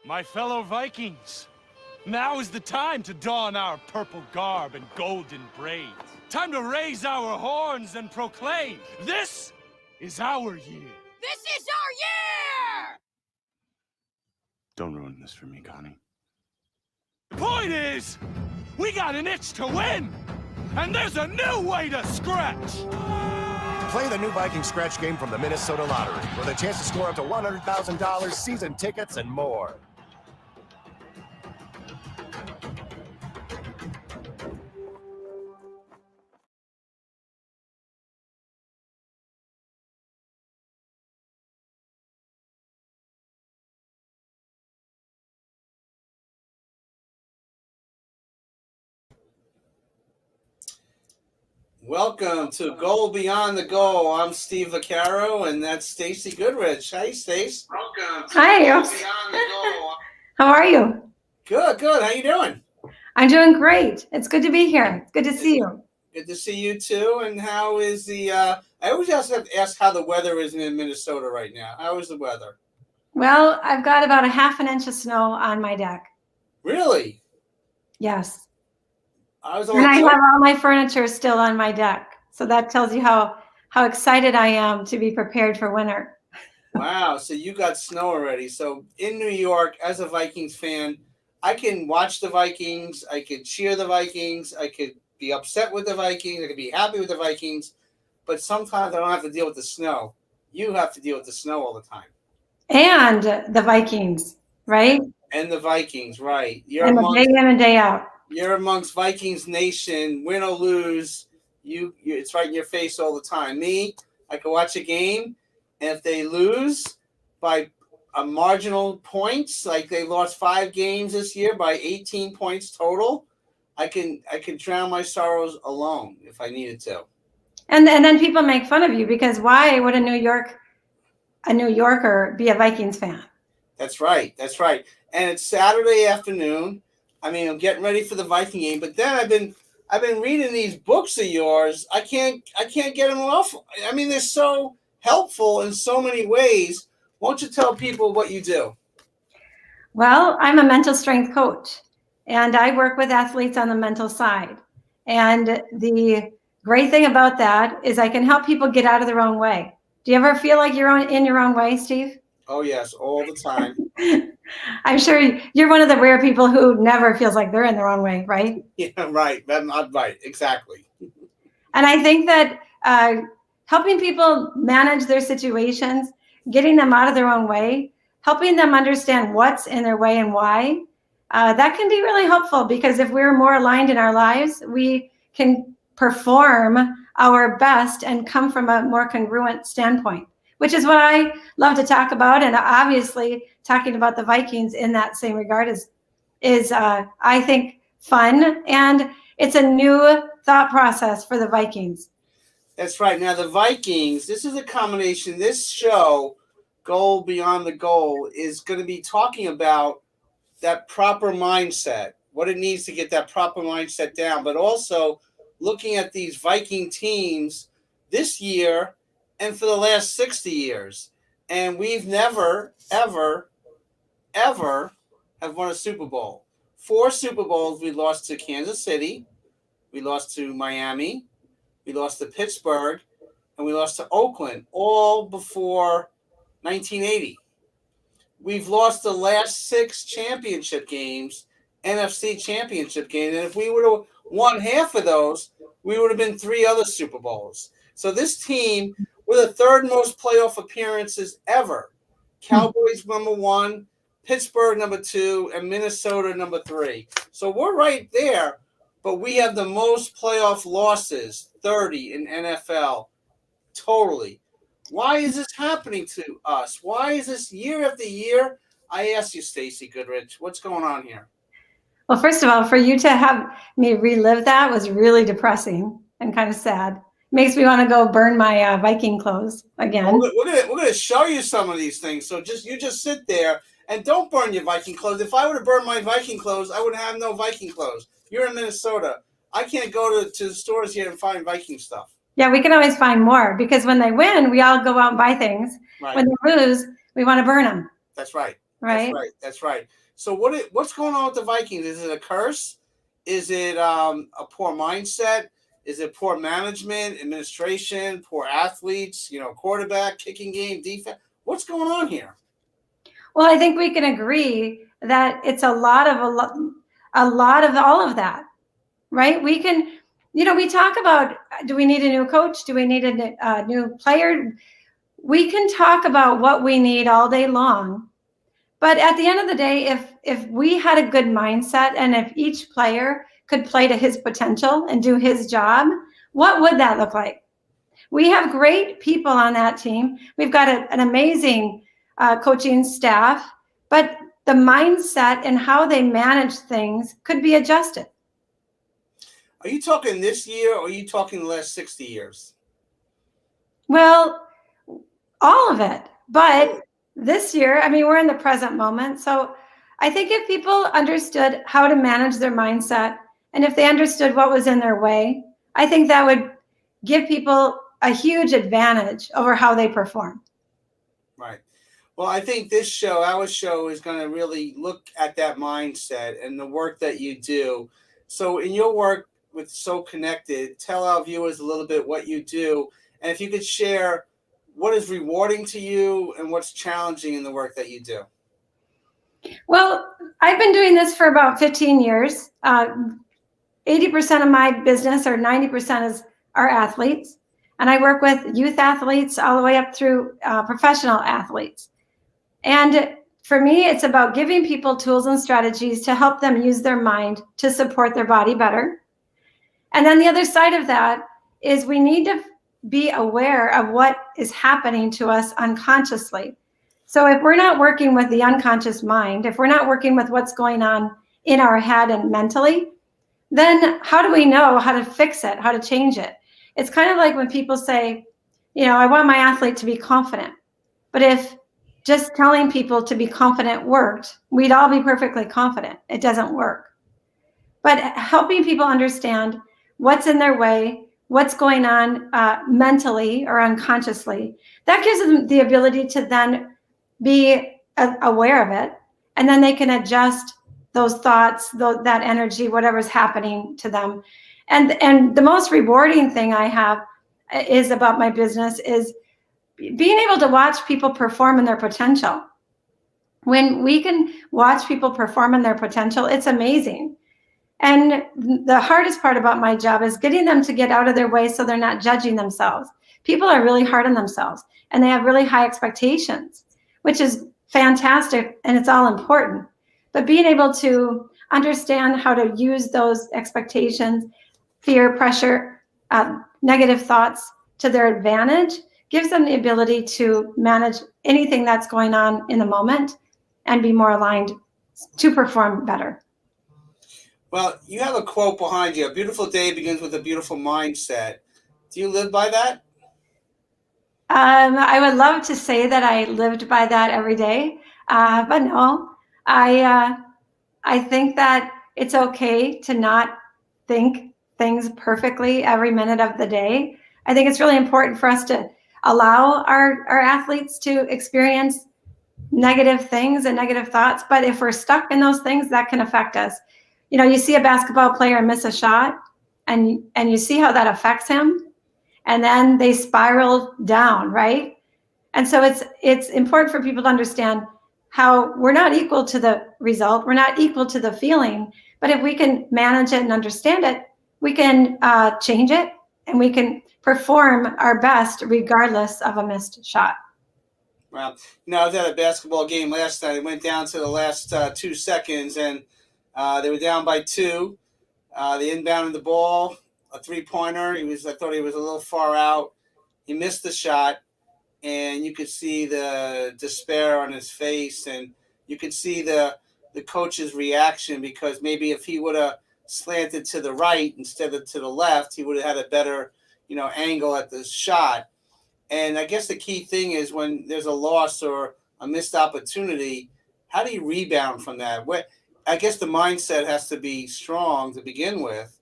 My fellow Vikings, now is the time to don our purple garb and golden braids. Time to raise our horns and proclaim, this is our year. This is our year! Don't ruin this for me, Connie. The point is, we got an itch to win, and there's a new way to scratch. Play the new Viking Scratch game from the Minnesota Lottery with a chance to score up to $100,000, season tickets, and more. Welcome to Goal Beyond the Goal. I'm Steve Vaccaro, and that's Stacy Goodrich. Hey, Stace. Welcome to Hi. Goal Beyond the Goal. How are you? Good. How you doing? I'm doing great. It's good to be here. It's good to see you. Good to see you too. And how is the? I always have to ask how the weather is in Minnesota right now. How is the weather? Well, I've got about a half an inch of snow on my deck. Really? Yes. And I have all my furniture still on my deck. So that tells you how excited I am to be prepared for winter. Wow. So you got snow already. So in New York, as a Vikings fan, I can watch the Vikings. I could cheer the Vikings. I could be upset with the Vikings. I could be happy with the Vikings. But sometimes I don't have to deal with the snow. You have to deal with the snow all the time. And the Vikings, right? And the Vikings, right. And the day in and day out. You're amongst Vikings Nation, win or lose. You it's right in your face all the time. Me, I can watch a game, and if they lose by a marginal points, like they lost 5 games this year by 18 points total, I can drown my sorrows alone if I needed to. And then people make fun of you because why would a New Yorker be a Vikings fan? That's right. And it's Saturday afternoon. I mean, I'm getting ready for the Viking game, but then I've been reading these books of yours. I can't get them off. I mean, they're so helpful in so many ways. Won't you tell people what you do? Well, I'm a mental strength coach, and I work with athletes on the mental side. And the great thing about that is I can help people get out of their own way. Do you ever feel like you're in your own way, Steve? Oh, yes, all the time. I'm sure you're one of the rare people who never feels like they're in their own way, right? Yeah, right. I'm not right. Exactly. And I think that helping people manage their situations, getting them out of their own way, helping them understand what's in their way and why, that can be really helpful because if we're more aligned in our lives, we can perform our best and come from a more congruent standpoint, which is what I love to talk about. And obviously talking about the Vikings in that same regard is I think, fun. And it's a new thought process for the Vikings. That's right. Now, the Vikings, this is a combination. This show, Goal Beyond the Goal, is going to be talking about that proper mindset, what it needs to get that proper mindset down, but also looking at these Viking teams this year and for the last 60 years. And we've never, ever have won a Super Bowl. 4 Super Bowls we lost to Kansas City, we lost to Miami, we lost to Pittsburgh, and we lost to Oakland, all before 1980. We've lost the last 6 championship games, NFC championship games, and if we would have won half of those, we would have been 3 other Super Bowls. So this team, we're the 3rd most playoff appearances ever. Cowboys number 1, Pittsburgh number 2, and Minnesota number 3. So we're right there, but we have the most playoff losses, 30 in NFL, totally. Why is this happening to us? Why is this year after year? I ask you, Stacy Goodrich, what's going on here? Well, first of all, for you to have me relive that was really depressing and kind of sad. Makes me want to go burn my Viking clothes again. Well, we're gonna show you some of these things. So you just sit there and don't burn your Viking clothes. If I would have burned my Viking clothes, I would have no Viking clothes. You're in Minnesota. I can't go to the stores here and find Viking stuff. Yeah, we can always find more because when they win, we all go out and buy things. Right. When they lose, we want to burn them. That's right. right? That's right. So what's going on with the Vikings? Is it a curse? Is it a poor mindset? Is it poor management, administration, poor athletes? Quarterback, kicking game, defense. What's going on here? Well, I think we can agree that it's a lot of all of that, right? We can, we talk about, do we need a new coach? Do we need a new player? We can talk about what we need all day long. But at the end of the day, if we had a good mindset and if each player could play to his potential and do his job, what would that look like? We have great people on that team. We've got an amazing coaching staff, but the mindset and how they manage things could be adjusted. Are you talking this year or are you talking the last 60 years? Well, all of it. But this year, we're in the present moment. So I think if people understood how to manage their mindset and if they understood what was in their way, I think that would give people a huge advantage over how they perform. Right. Well, I think our show is going to really look at that mindset and the work that you do. So in your work with So Connected, tell our viewers a little bit what you do. And if you could share what is rewarding to you and what's challenging in the work that you do. Well, I've been doing this for about 15 years. 80% of my business or 90% are athletes. And I work with youth athletes all the way up through professional athletes. And for me, it's about giving people tools and strategies to help them use their mind to support their body better. And then the other side of that is we need to be aware of what is happening to us unconsciously. So if we're not working with the unconscious mind, if we're not working with what's going on in our head and mentally, then how do we know how to fix it, how to change it? It's kind of like when people say, I want my athlete to be confident. But if just telling people to be confident worked, we'd all be perfectly confident. It doesn't work. But helping people understand what's in their way, what's going on mentally or unconsciously, that gives them the ability to then be aware of it. And then they can adjust those thoughts, that energy, whatever's happening to them. And the most rewarding thing I have is about my business is being able to watch people perform in their potential. When we can watch people perform in their potential, it's amazing. And the hardest part about my job is getting them to get out of their way so they're not judging themselves. People are really hard on themselves and they have really high expectations, which is fantastic and it's all important. But being able to understand how to use those expectations, fear, pressure, negative thoughts to their advantage gives them the ability to manage anything that's going on in the moment and be more aligned to perform better. Well, you have a quote behind you. A beautiful day begins with a beautiful mindset. Do you live by that? I would love to say that I lived by that every day, but no. I think that it's okay to not think things perfectly every minute of the day. I think it's really important for us to allow our athletes to experience negative things and negative thoughts. But if we're stuck in those things, that can affect us. You see a basketball player miss a shot and you see how that affects him. And then they spiral down, right? And so it's important for people to understand how we're not equal to the result. We're not equal to the feeling. But if we can manage it and understand it, we can change it and we can perform our best regardless of a missed shot. Well, I was at a basketball game last night. It went down to the last 2 seconds, and they were down by 2. They inbounded the ball, a three-pointer. I thought he was a little far out. He missed the shot, and you could see the despair on his face, and you could see the coach's reaction, because maybe if he would have slanted to the right instead of to the left, he would have had a better, angle at the shot. And I guess the key thing is when there's a loss or a missed opportunity, how do you rebound from that? I guess the mindset has to be strong to begin with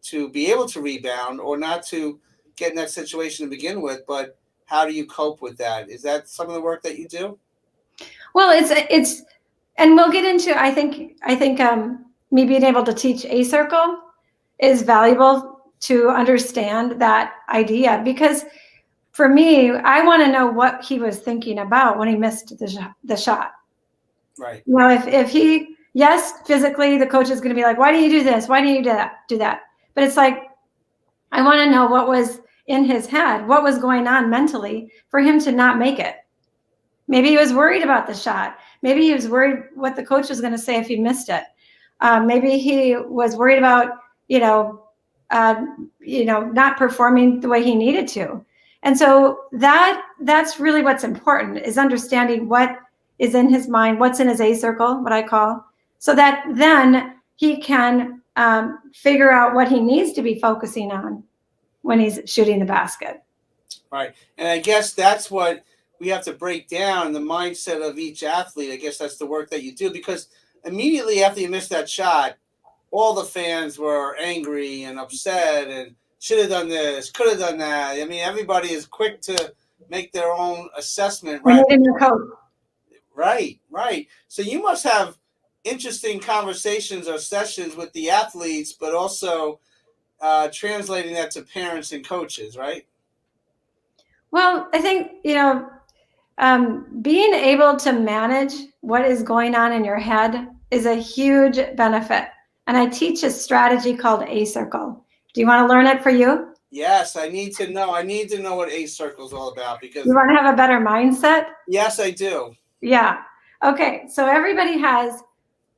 to be able to rebound, or not to get in that situation to begin with, but how do you cope with that? Is that some of the work that you do? Well, it's, and we'll get into, I think me being able to teach A Circle is valuable to understand that idea, because for me, I want to know what he was thinking about when he missed the shot. Right. You know, if he, yes, physically the coach is going to be like, why do you do this? Why do you do that? But it's like, I want to know what was in his head, what was going on mentally for him to not make it. Maybe he was worried about the shot. Maybe he was worried what the coach was going to say if he missed it. Maybe he was worried about, not performing the way he needed to. And so that's really what's important, is understanding what is in his mind, what's in his A circle, what I call, so that then he can figure out what he needs to be focusing on when he's shooting the basket. Right. And I guess that's what we have to break down, the mindset of each athlete. I guess that's the work that you do, because immediately after you missed that shot, all the fans were angry and upset and should have done this, could have done that. I mean, everybody is quick to make their own assessment. We Right. need a new coach. Right. So you must have interesting conversations or sessions with the athletes, but also translating that to parents and coaches, right? Well, I think, being able to manage what is going on in your head is a huge benefit. And I teach a strategy called A Circle. Do you want to learn it for you? Yes, I need to know. I need to know what A Circle is all about, because You want to have a better mindset? yes, I do. Yeah. Okay. So everybody has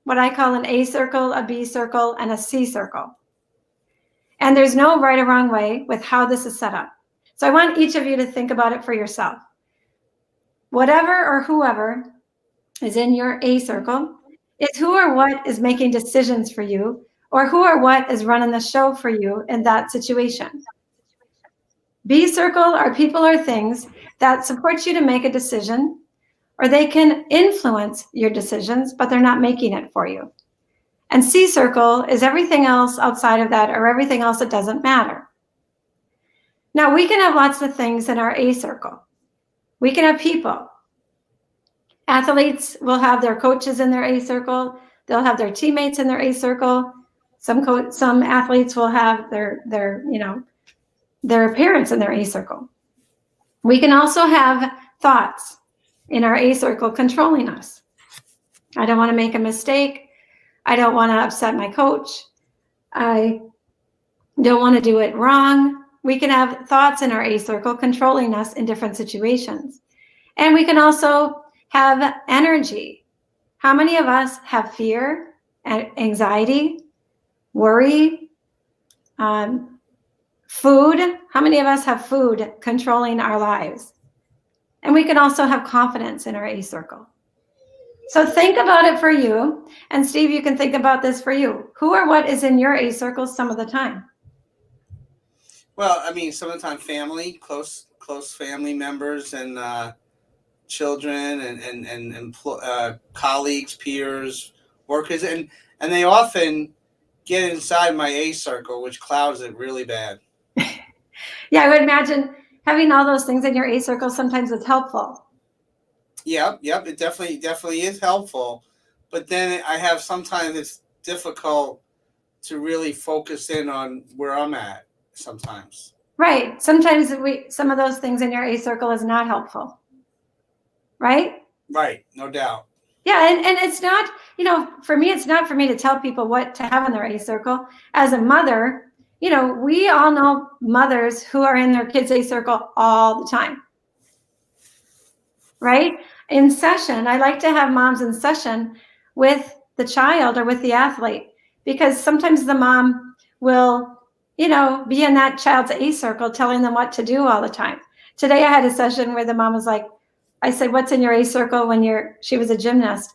what I call an A circle, a B circle, and a C circle. And there's no right or wrong way with how this is set up. So I want each of you to think about it for yourself. Whatever or whoever is in your A circle is who or what is making decisions for you, or who or what is running the show for you in that situation. B circle are people or things that support you to make a decision, or they can influence your decisions, but they're not making it for you. And C circle is everything else outside of that, or everything else that doesn't matter. Now, we can have lots of things in our A circle. We can have people. Athletes will have their coaches in their A circle. They'll have their teammates in their A circle. Some athletes will have their parents in their A circle. We can also have thoughts in our A circle controlling us. I don't want to make a mistake. I don't want to upset my coach. I don't want to do it wrong. We can have thoughts in our A circle controlling us in different situations. And we can also have energy. How many of us have fear, anxiety, worry, food? How many of us have food controlling our lives? And we can also have confidence in our A circle. So think about it for you. And Steve, you can think about this for you. Who or what is in your A circle some of the time? Well, I mean, some of the time family, close family members, and children, and colleagues, peers, workers, and they often get inside my A circle, which clouds it really bad. Yeah, I would imagine having all those things in your A circle sometimes is helpful. Yep. It definitely is helpful, but then sometimes it's difficult to really focus in on where I'm at sometimes. Right. Sometimes some of those things in your A circle is not helpful. Right? Right. No doubt. Yeah. And it's not, for me, it's not for me to tell people what to have in their A circle. As a mother, we all know mothers who are in their kids' A circle all the time. Right? In session, I like to have moms in session with the child or with the athlete, because sometimes the mom will, be in that child's A circle telling them what to do all the time. Today I had a session where the mom was like, I said, what's in your A circle she was a gymnast.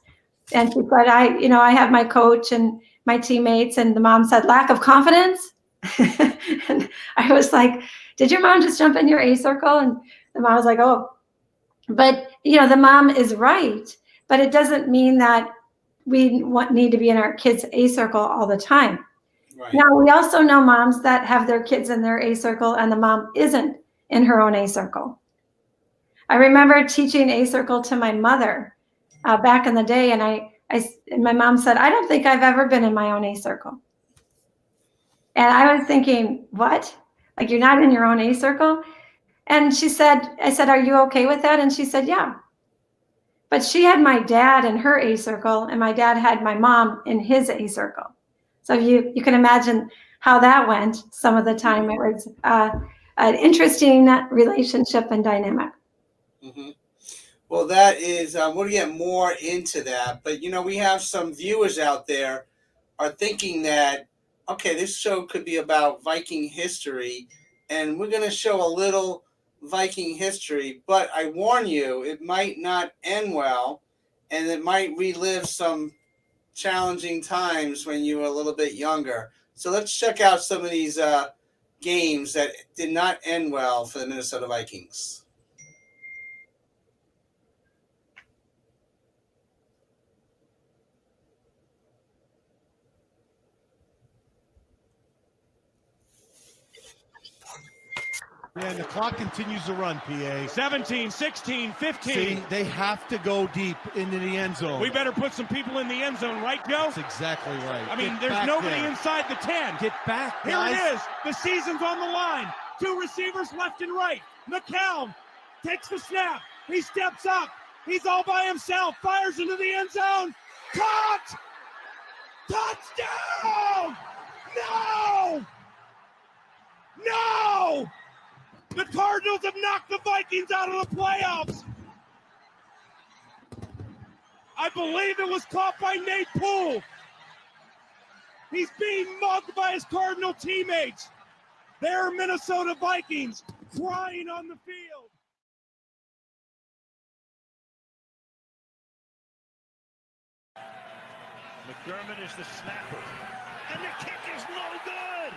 And she said, I have my coach and my teammates. And the mom said, lack of confidence. And I was like, did your mom just jump in your A circle? And the mom was like, oh, but the mom is right, but it doesn't mean that we need to be in our kids' A circle all the time. Right. Now, we also know moms that have their kids in their A circle and the mom isn't in her own A circle. I remember teaching A circle to my mother, back in the day, and and my mom said, "I don't think I've ever been in my own A circle." And I was thinking, "What? Like you're not in your own A circle?" And she said, "I said, are you okay with that?" And she said, "Yeah." But she had my dad in her A circle, and my dad had my mom in his A circle. So you can imagine how that went. Some of the time, it was an interesting relationship and dynamic. Mm-hmm. Well, that is, we'll get more into that. But, we have some viewers out there are thinking that, okay, this show could be about Viking history, and we're going to show a little Viking history. But I warn you, it might not end well, and it might relive some challenging times when you were a little bit younger. So let's check out some of these games that did not end well for the Minnesota Vikings. Yeah, and the clock continues to run, PA. 17, 16, 15. See, they have to go deep into the end zone. We better put some people in the end zone, right, Joe? That's exactly right. I mean, Get there's back nobody there. inside the 10. Get back, Here guys. it is. The season's on the line. Two receivers left and right. McCown takes the snap. He steps up. He's all by himself. Fires into the end zone. Caught! Touchdown! No! No! The Cardinals have knocked the Vikings out of the playoffs. I believe it was caught by Nate Poole. He's being mugged by his Cardinal teammates. They're Minnesota Vikings crying on the field. McDermott is the snapper. And the kick is no good.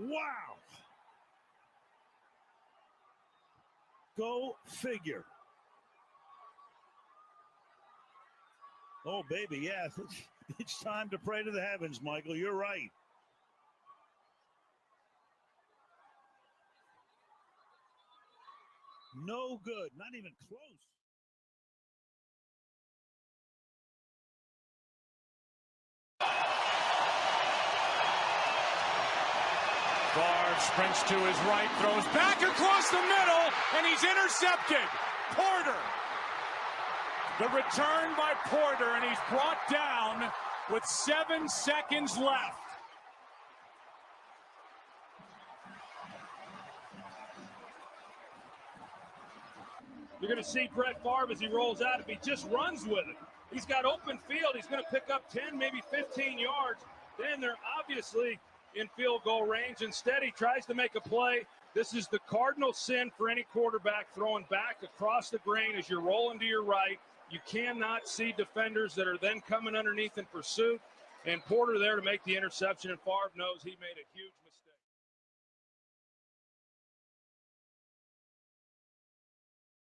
Wow. Go figure. Oh, baby, yeah. It's time to pray to the heavens, Michael. You're right. No good. Not even close. Favre sprints to his right, throws back across the middle, and he's intercepted. Porter. The return by Porter, and he's brought down with 7 seconds left. You're going to see Brett Favre as he rolls out. If he just runs with it, he's got open field. He's going to pick up 10, maybe 15 yards. Then they're obviously in field goal range. Instead, he tries to make a play. This is the cardinal sin for any quarterback, throwing back across the grain as you're rolling to your right. You cannot see defenders that are then coming underneath in pursuit. And Porter there to make the interception, and Favre knows he made a huge mistake.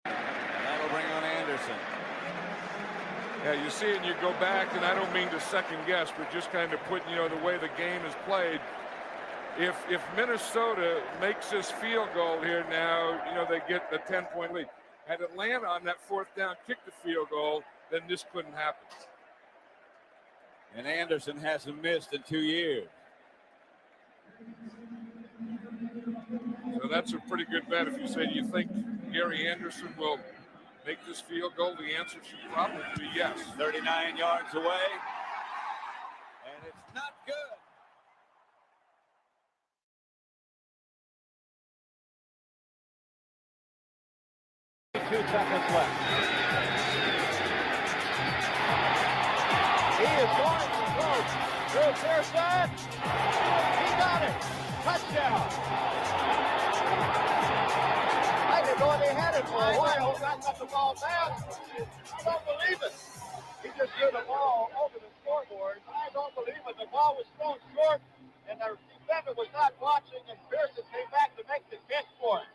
That'll bring on Anderson. Yeah, you see it and you go back, and I don't mean to second guess, but just kind of put, the way the game is played. If Minnesota makes this field goal here now, they get the 10-point lead. Had Atlanta on that fourth down kicked the field goal, then this couldn't happen. And Anderson hasn't missed in 2 years. So that's a pretty good bet. If you say, do you think Gary Anderson will make this field goal? The answer should probably be yes. 39 yards away. And it's not good. 2 seconds left. He is going to throw. Drew Pearson. He got it. Touchdown. I could go ahead and for a while. Got the ball back. I don't believe it. He just threw the ball over the scoreboard. I don't believe it. The ball was thrown short, and the defender was not watching, and Pearson came back to make the catch for it.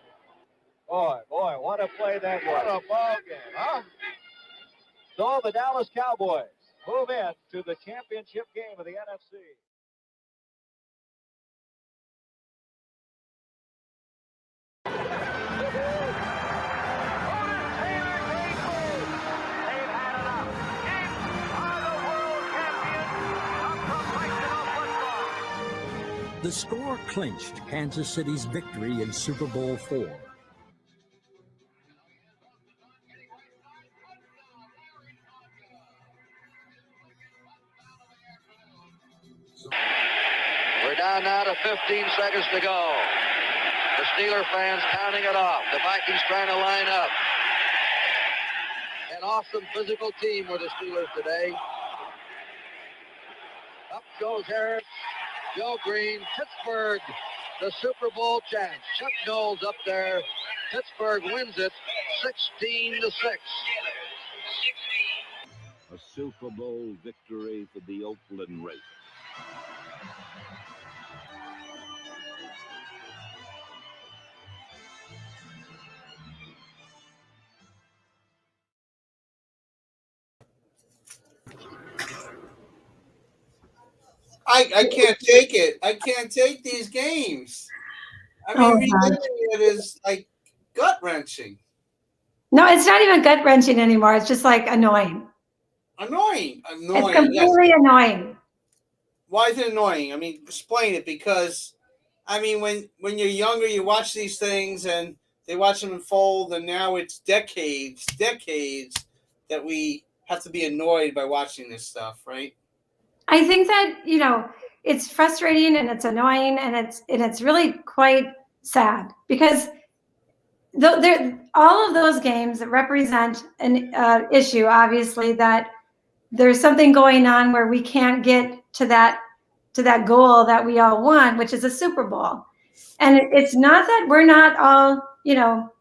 Boy, what a play that was. What a ball game, huh? So the Dallas Cowboys move in to the championship game of the NFC. The score clinched Kansas City's victory in Super Bowl IV. We're down now to 15 seconds to go. The Steeler fans counting it off. The Vikings trying to line up. An awesome physical team were the Steelers today. Up goes Harris. Joe Green, Pittsburgh, the Super Bowl champs. Chuck Knowles up there. Pittsburgh wins it 16-6. A Super Bowl victory for the Oakland Raiders. I can't take it. I can't take these games. I mean, reliving it is like gut wrenching. No, it's not even gut wrenching anymore. It's just like annoying. Annoying. It's completely annoying. Why is it annoying? I mean, explain it, because I mean, when you're younger, you watch these things and they watch them unfold, and now it's decades that we have to be annoyed by watching this stuff, right? I think that, you know, it's frustrating and it's annoying and it's really quite sad, because all of those games represent an issue, obviously, that there's something going on where we can't get to that goal that we all want, which is a Super Bowl. And it's not that we're not all, you know,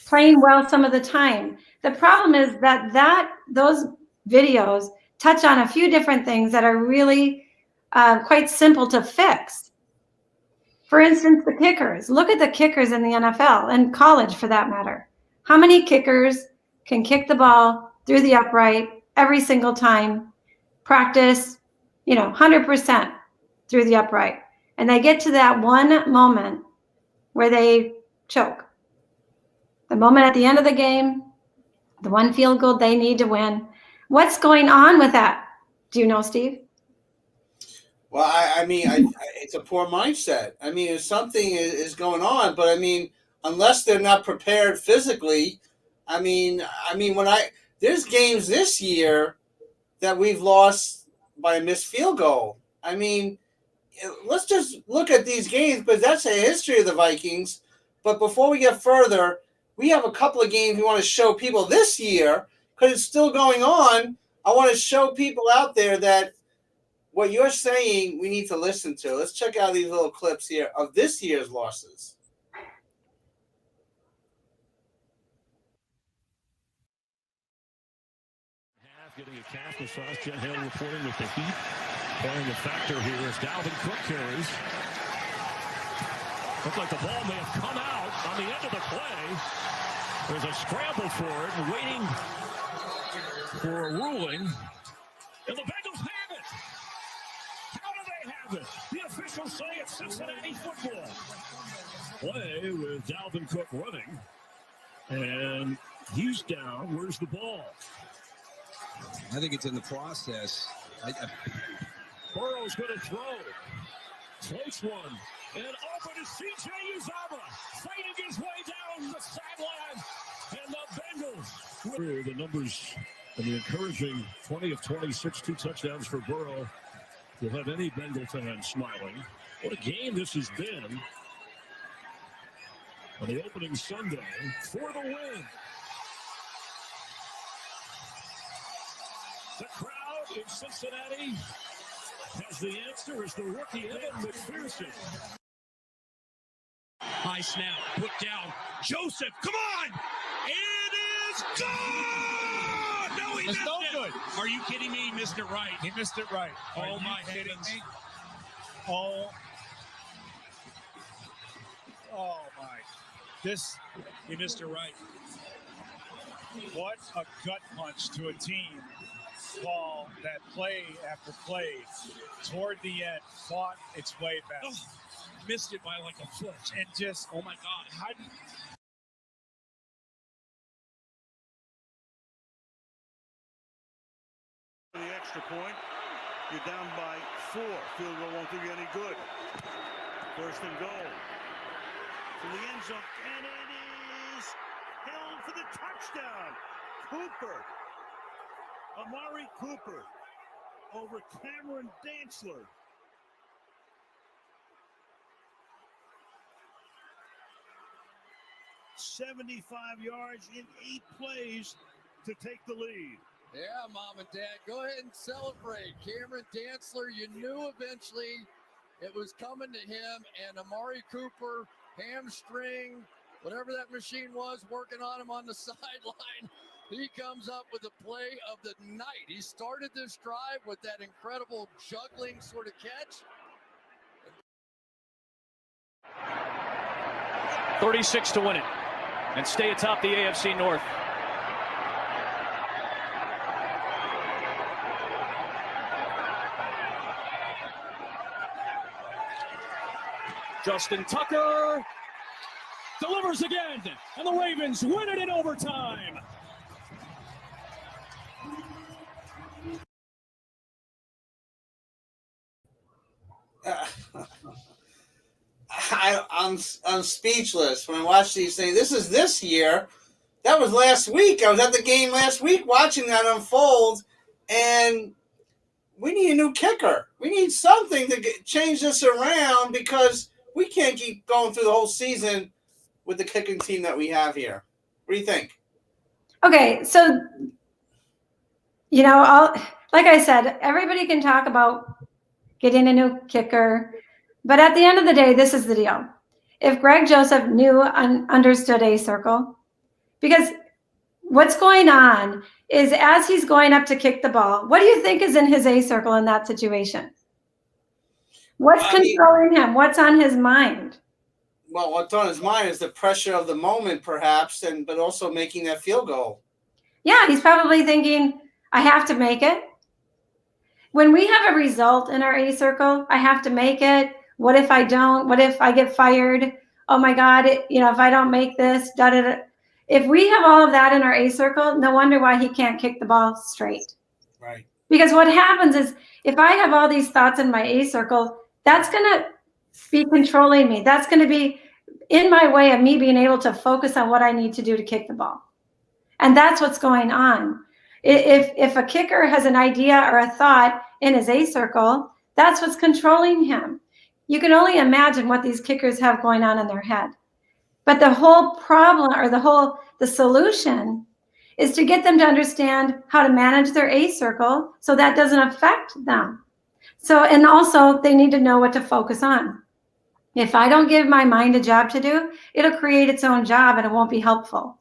playing well some of the time. The problem is that those videos touch on a few different things that are really quite simple to fix. For instance, the kickers. Look at the kickers in the NFL and college, for that matter. How many kickers can kick the ball through the upright every single time, practice, you know, 100% through the upright, and they get to that one moment where they choke? The moment at the end of the game, the one field goal they need to win. What's going on with that? Do you know, Steve? Well, I mean, it's a poor mindset. I mean, if something is going on, but I mean, unless they're not prepared physically, I mean, there's games this year that we've lost by a missed field goal. I mean, let's just look at these games, because that's a history of the Vikings. But before we get further, we have a couple of games we want to show people this year, because it's still going on. I want to show people out there that what you're saying we need to listen to. Let's check out these little clips here of this year's losses. Getting a calf massage. Jen Hill reporting with the Heat. Playing a factor here as Dalvin Cook carries. Looks like the ball may have come out on the end of the play. There's a scramble for it and waiting for a ruling. And the Bengals have it. How do they have it? The officials say it's Cincinnati football. Play with Dalvin Cook running. And he's down. Where's the ball? I think it's in the process. Burrow's going to throw. Floats one. And over to C.J. Uzomah. Fighting his way down the sideline. And the Bengals. The numbers and the encouraging 20 of 26, 2 touchdowns for Burrow will have any Bengal fan smiling. What a game this has been on the opening Sunday for the win. The crowd in Cincinnati has the answer as the rookie Evan McPherson. High snap, put down. Joseph, come on! It is gone! No, he missed it. Are you kidding me? He missed it right. He missed it right. Oh, my heavens. Oh, my. He missed it right. What a gut punch to a team. Ball that play after play toward the end fought its way back. missed it by like a foot. And just, oh my God, how do you... The extra point, you're down by 4. Field goal won't do you any good. First and goal. To the end zone, and it is held for the touchdown. Cooper. Amari Cooper over Cameron Dantzler. $75 yards in 8 plays to take the lead. Yeah, Mom and Dad, go ahead and celebrate. Cameron Dantzler, you knew eventually it was coming to him, and Amari Cooper, hamstring, whatever that machine was, working on him on the sideline. He comes up with the play of the night. He started this drive with that incredible juggling sort of catch. 36 to win it and stay atop the AFC North. Justin Tucker delivers again, and the Ravens win it in overtime. I'm speechless when I watch these things. This is this year. That was last week. I was at the game last week watching that unfold, and we need a new kicker. We need something to change this around because we can't keep going through the whole season with the kicking team that we have here. What do you think? Okay, so, like I said, everybody can talk about getting a new kicker, but at the end of the day, this is the deal. If Greg Joseph knew and understood a circle, because what's going on is as he's going up to kick the ball, what do you think is in his A circle in that situation? What's controlling him? What's on his mind? Well, what's on his mind is the pressure of the moment, perhaps, but also making that field goal. Yeah, he's probably thinking, I have to make it. When we have a result in our A circle, I have to make it. What if I don't? What if I get fired? Oh my God, if I don't make this, da-da-da. If we have all of that in our A circle, no wonder why he can't kick the ball straight. Right. Because what happens is if I have all these thoughts in my A circle, that's going to be controlling me. That's going to be in my way of me being able to focus on what I need to do to kick the ball. And that's what's going on. If a kicker has an idea or a thought in his A circle, that's what's controlling him. You can only imagine what these kickers have going on in their head. But the whole problem or the solution is to get them to understand how to manage their A circle so that doesn't affect them. So, and also they need to know what to focus on. If I don't give my mind a job to do, it'll create its own job and it won't be helpful.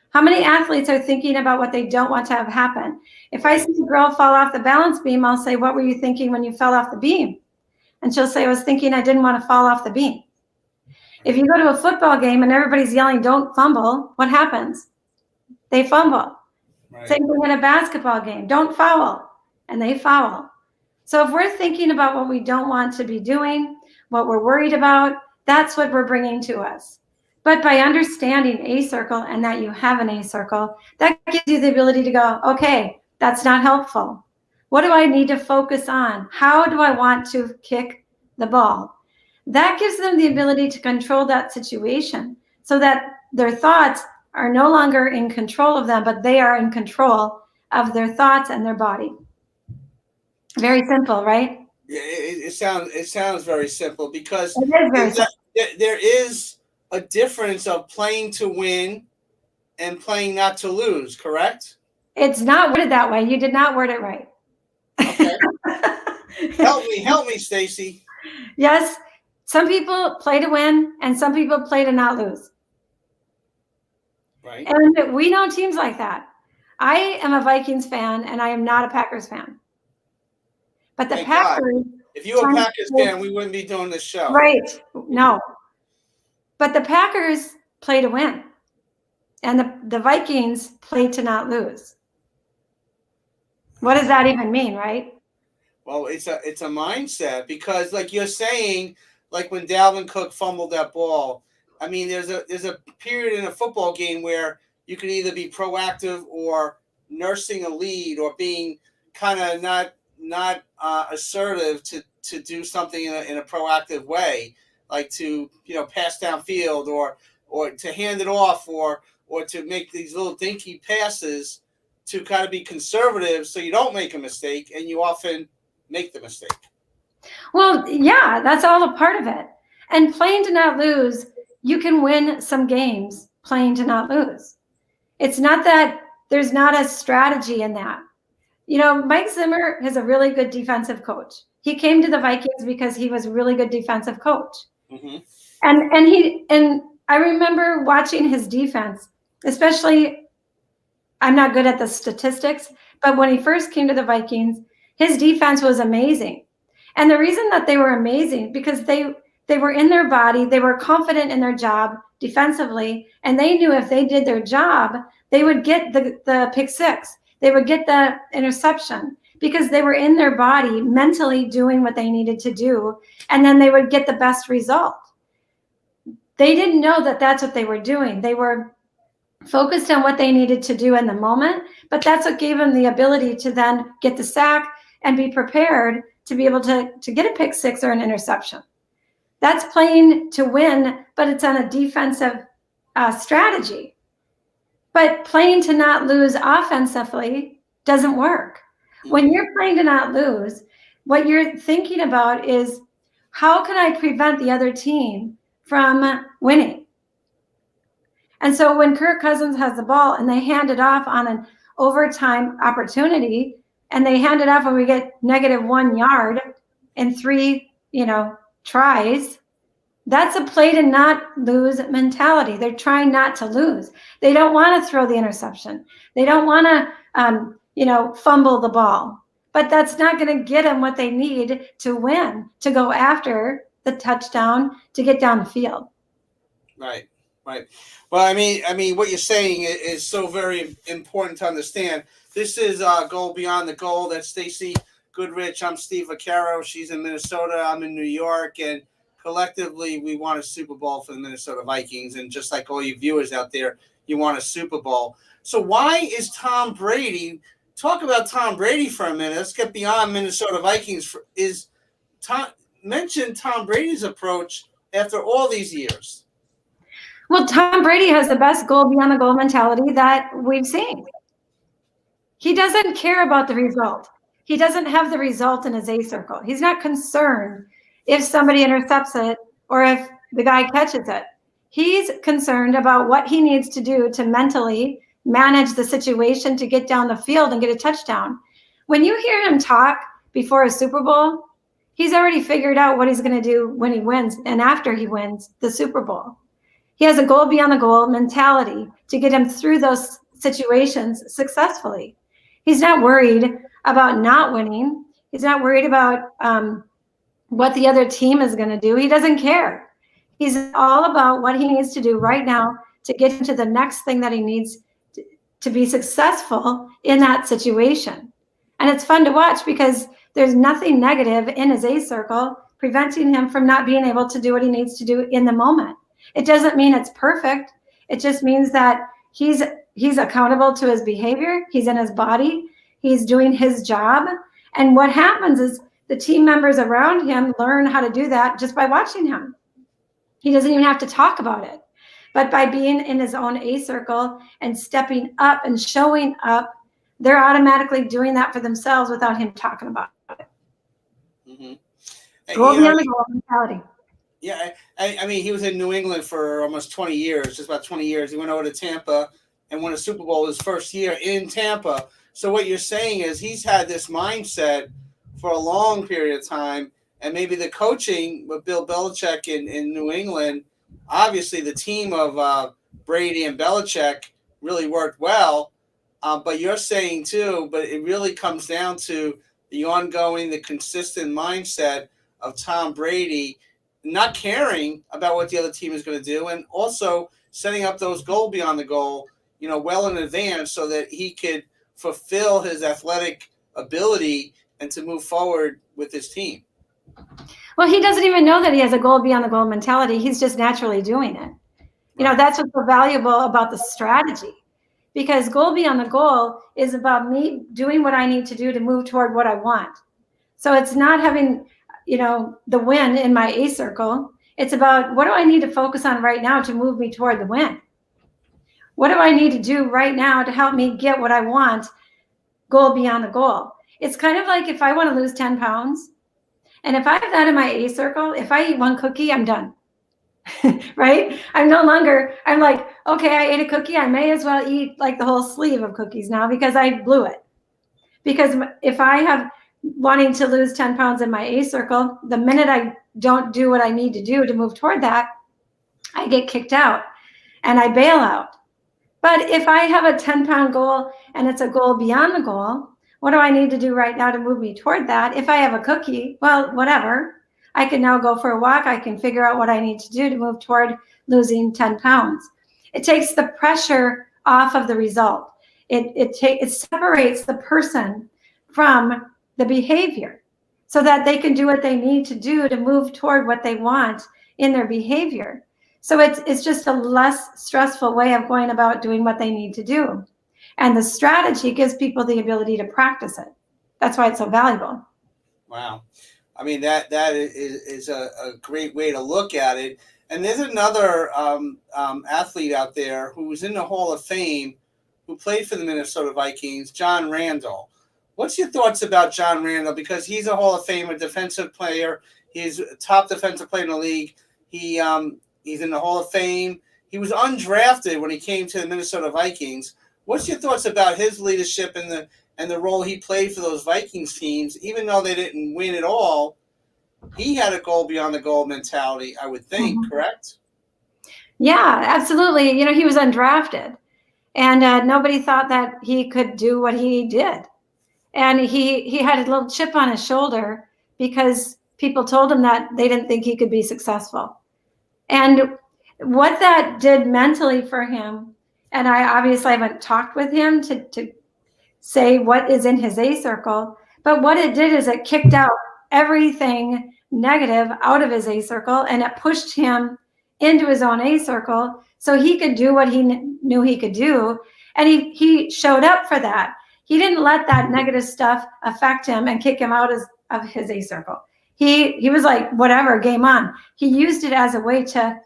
How many athletes are thinking about what they don't want to have happen? If I see a girl fall off the balance beam, I'll say, what were you thinking when you fell off the beam? And she'll say, I was thinking I didn't want to fall off the beam. If you go to a football game and everybody's yelling, don't fumble, what happens? They fumble. Right. Same thing in a basketball game, don't foul, and they foul. So if we're thinking about what we don't want to be doing, what we're worried about, that's what we're bringing to us. But by understanding A circle and that you have an A circle, that gives you the ability to go, okay, that's not helpful. What do I need to focus on? How do I want to kick the ball? That gives them the ability to control that situation so that their thoughts are no longer in control of them, but they are in control of their thoughts and their body. Very simple, right? Yeah, it sounds very simple because there is a difference of playing to win and playing not to lose, correct? It's not worded that way. You did not word it right. Okay. help me, Stacy. Yes, some people play to win and some people play to not lose. Right. And we know teams like that. I am a Vikings fan and I am not a Packers fan. But the Packers. If you were a Packers fan, we wouldn't be doing this show. Right. No. But the Packers play to win. And the Vikings play to not lose. What does that even mean, right? Well, it's a mindset because, like you're saying, like when Dalvin Cook fumbled that ball. I mean, there's a period in a football game where you can either be proactive or nursing a lead or being kind of not assertive to do something in a proactive way, like to pass downfield or to hand it off or to make these little dinky passes to kind of be conservative so you don't make a mistake, and you often make the mistake. Well, yeah, that's all a part of it. And playing to not lose, you can win some games playing to not lose. It's not that there's not a strategy in that. Mike Zimmer is a really good defensive coach. He came to the Vikings because he was a really good defensive coach. Mm-hmm. And I remember watching his defense, especially, I'm not good at the statistics, but when he first came to the Vikings, his defense was amazing. And the reason that they were amazing, because they were in their body, they were confident in their job defensively, and they knew if they did their job, they would get the pick six. They would get the interception because they were in their body mentally doing what they needed to do, and then they would get the best result. They didn't know that that's what they were doing. They were focused on what they needed to do in the moment, but that's what gave them the ability to then get the sack and be prepared to be able to get a pick six or an interception. That's playing to win, but it's on a defensive strategy. But playing to not lose offensively doesn't work. When you're playing to not lose, what you're thinking about is, how can I prevent the other team from winning? And so when Kirk Cousins has the ball and they hand it off on an overtime opportunity, and they hand it off when we get -1 yard in 3, tries, that's a play to not lose mentality. They're trying not to lose. They don't want to throw the interception. They don't want to, fumble the ball. But that's not going to get them what they need to win, to go after the touchdown, to get down the field. Right. Well, I mean, what you're saying is so very important to understand. This is Goal Beyond the Goal. That's Stacy Goodrich. I'm Steve Vaccaro. She's in Minnesota. I'm in New York. And collectively, we want a Super Bowl for the Minnesota Vikings. And just like all you viewers out there, you want a Super Bowl. So why is Tom Brady – talk about Tom Brady for a minute. Let's get beyond Minnesota Vikings. Mention Tom Brady's approach after all these years. Well, Tom Brady has the best goal beyond the goal mentality that we've seen. He doesn't care about the result. He doesn't have the result in his A circle. He's not concerned if somebody intercepts it or if the guy catches it. He's concerned about what he needs to do to mentally manage the situation to get down the field and get a touchdown. When you hear him talk before a Super Bowl, he's already figured out what he's going to do when he wins and after he wins the Super Bowl. He has a goal beyond the goal mentality to get him through those situations successfully. He's not worried about not winning. He's not worried about what the other team is going to do. He doesn't care. He's all about what he needs to do right now to get into the next thing that he needs to be successful in that situation. And it's fun to watch because there's nothing negative in his A circle preventing him from not being able to do what he needs to do in the moment. It doesn't mean it's perfect. It just means that he's accountable to his behavior. He's in his body. He's doing his job. And what happens is the team members around him learn how to do that just by watching him. He doesn't even have to talk about it. But by being in his own A circle and stepping up and showing up, they're automatically doing that for themselves without him talking about it. Mm-hmm. Goal beyond the goal mentality. Yeah, I mean, he was in New England for almost 20 years, just about 20 years. He went over to Tampa and won a Super Bowl his first year in Tampa. So what you're saying is he's had this mindset for a long period of time, and maybe the coaching with Bill Belichick in New England, obviously the team of Brady and Belichick really worked well, but you're saying too, but it really comes down to the consistent mindset of Tom Brady not caring about what the other team is going to do, and also setting up those goal beyond the goal, well in advance so that he could fulfill his athletic ability and to move forward with his team. Well, he doesn't even know that he has a goal beyond the goal mentality. He's just naturally doing it. You know, that's what's so valuable about the strategy, because goal beyond the goal is about me doing what I need to do to move toward what I want. So it's not having, you know, the win in my A circle. It's about what do I need to focus on right now to move me toward the win? What do I need to do right now to help me get what I want? Goal beyond the goal. It's kind of like if I want to lose 10 pounds, and if I have that in my A circle, if I eat one cookie, I'm done. Right? I'm like, okay, I ate a cookie. I may as well eat like the whole sleeve of cookies now because I blew it. Because if I have wanting to lose 10 pounds in my A circle, the minute I don't do what I need to do to move toward that, I get kicked out and I bail out. But if I have a 10-pound goal and it's a goal beyond the goal, what do I need to do right now to move me toward that? If I have a cookie, well, whatever. I can now go for a walk. I can figure out what I need to do to move toward losing 10 pounds. It takes the pressure off of the result. It separates the person from the behavior so that they can do what they need to do to move toward what they want in their behavior. So it's just a less stressful way of going about doing what they need to do. And the strategy gives people the ability to practice it. That's why it's so valuable. Wow. I mean, that is a great way to look at it. And there's another athlete out there who was in the Hall of Fame who played for the Minnesota Vikings, John Randall. What's your thoughts about John Randall? Because he's a Hall of Fame, a defensive player. He's a top defensive player in the league. He's in the Hall of Fame. He was undrafted when he came to the Minnesota Vikings. What's your thoughts about his leadership and the role he played for those Vikings teams? Even though they didn't win at all, he had a goal beyond the goal mentality, I would think, correct? Yeah, absolutely. You know, he was undrafted, and nobody thought that he could do what he did. And he had a little chip on his shoulder because people told him that they didn't think he could be successful. And what that did mentally for him, and I obviously haven't talked with him to say what is in his A circle, but what it did is it kicked out everything negative out of his A circle, and it pushed him into his own A circle so he could do what he knew he could do. And he showed up for that. He didn't let that negative stuff affect him and kick him out of his A circle. He was like, whatever, game on. He used it as a way to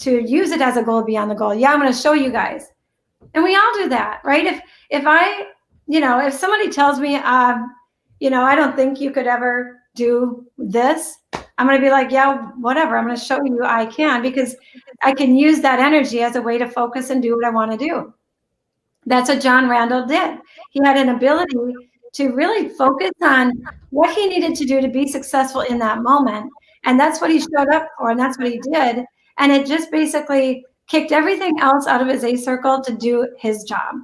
use it as a goal beyond the goal. Yeah, I'm going to show you guys. And we all do that, right? If somebody tells me, I don't think you could ever do this, I'm going to be like, yeah, whatever. I'm going to show you I can, because I can use that energy as a way to focus and do what I want to do. That's what John Randall did. He had an ability to really focus on what he needed to do to be successful in that moment. And that's what he showed up for, and that's what he did. And it just basically kicked everything else out of his A circle to do his job.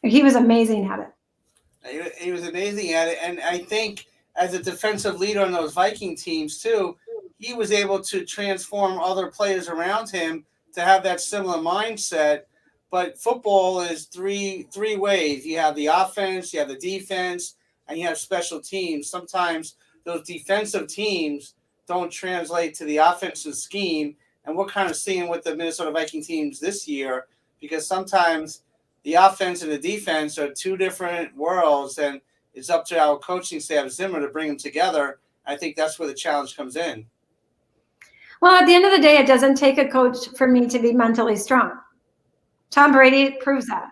He was amazing at it. He was amazing at it. And I think as a defensive leader on those Viking teams too, he was able to transform other players around him to have that similar mindset. But football is three ways. You have the offense, you have the defense, and you have special teams. Sometimes those defensive teams don't translate to the offensive scheme. And we're kind of seeing with the Minnesota Viking teams this year, because sometimes the offense and the defense are two different worlds, and it's up to our coaching staff, Zimmer, to bring them together. I think that's where the challenge comes in. Well, at the end of the day, it doesn't take a coach for me to be mentally strong. Tom Brady proves that.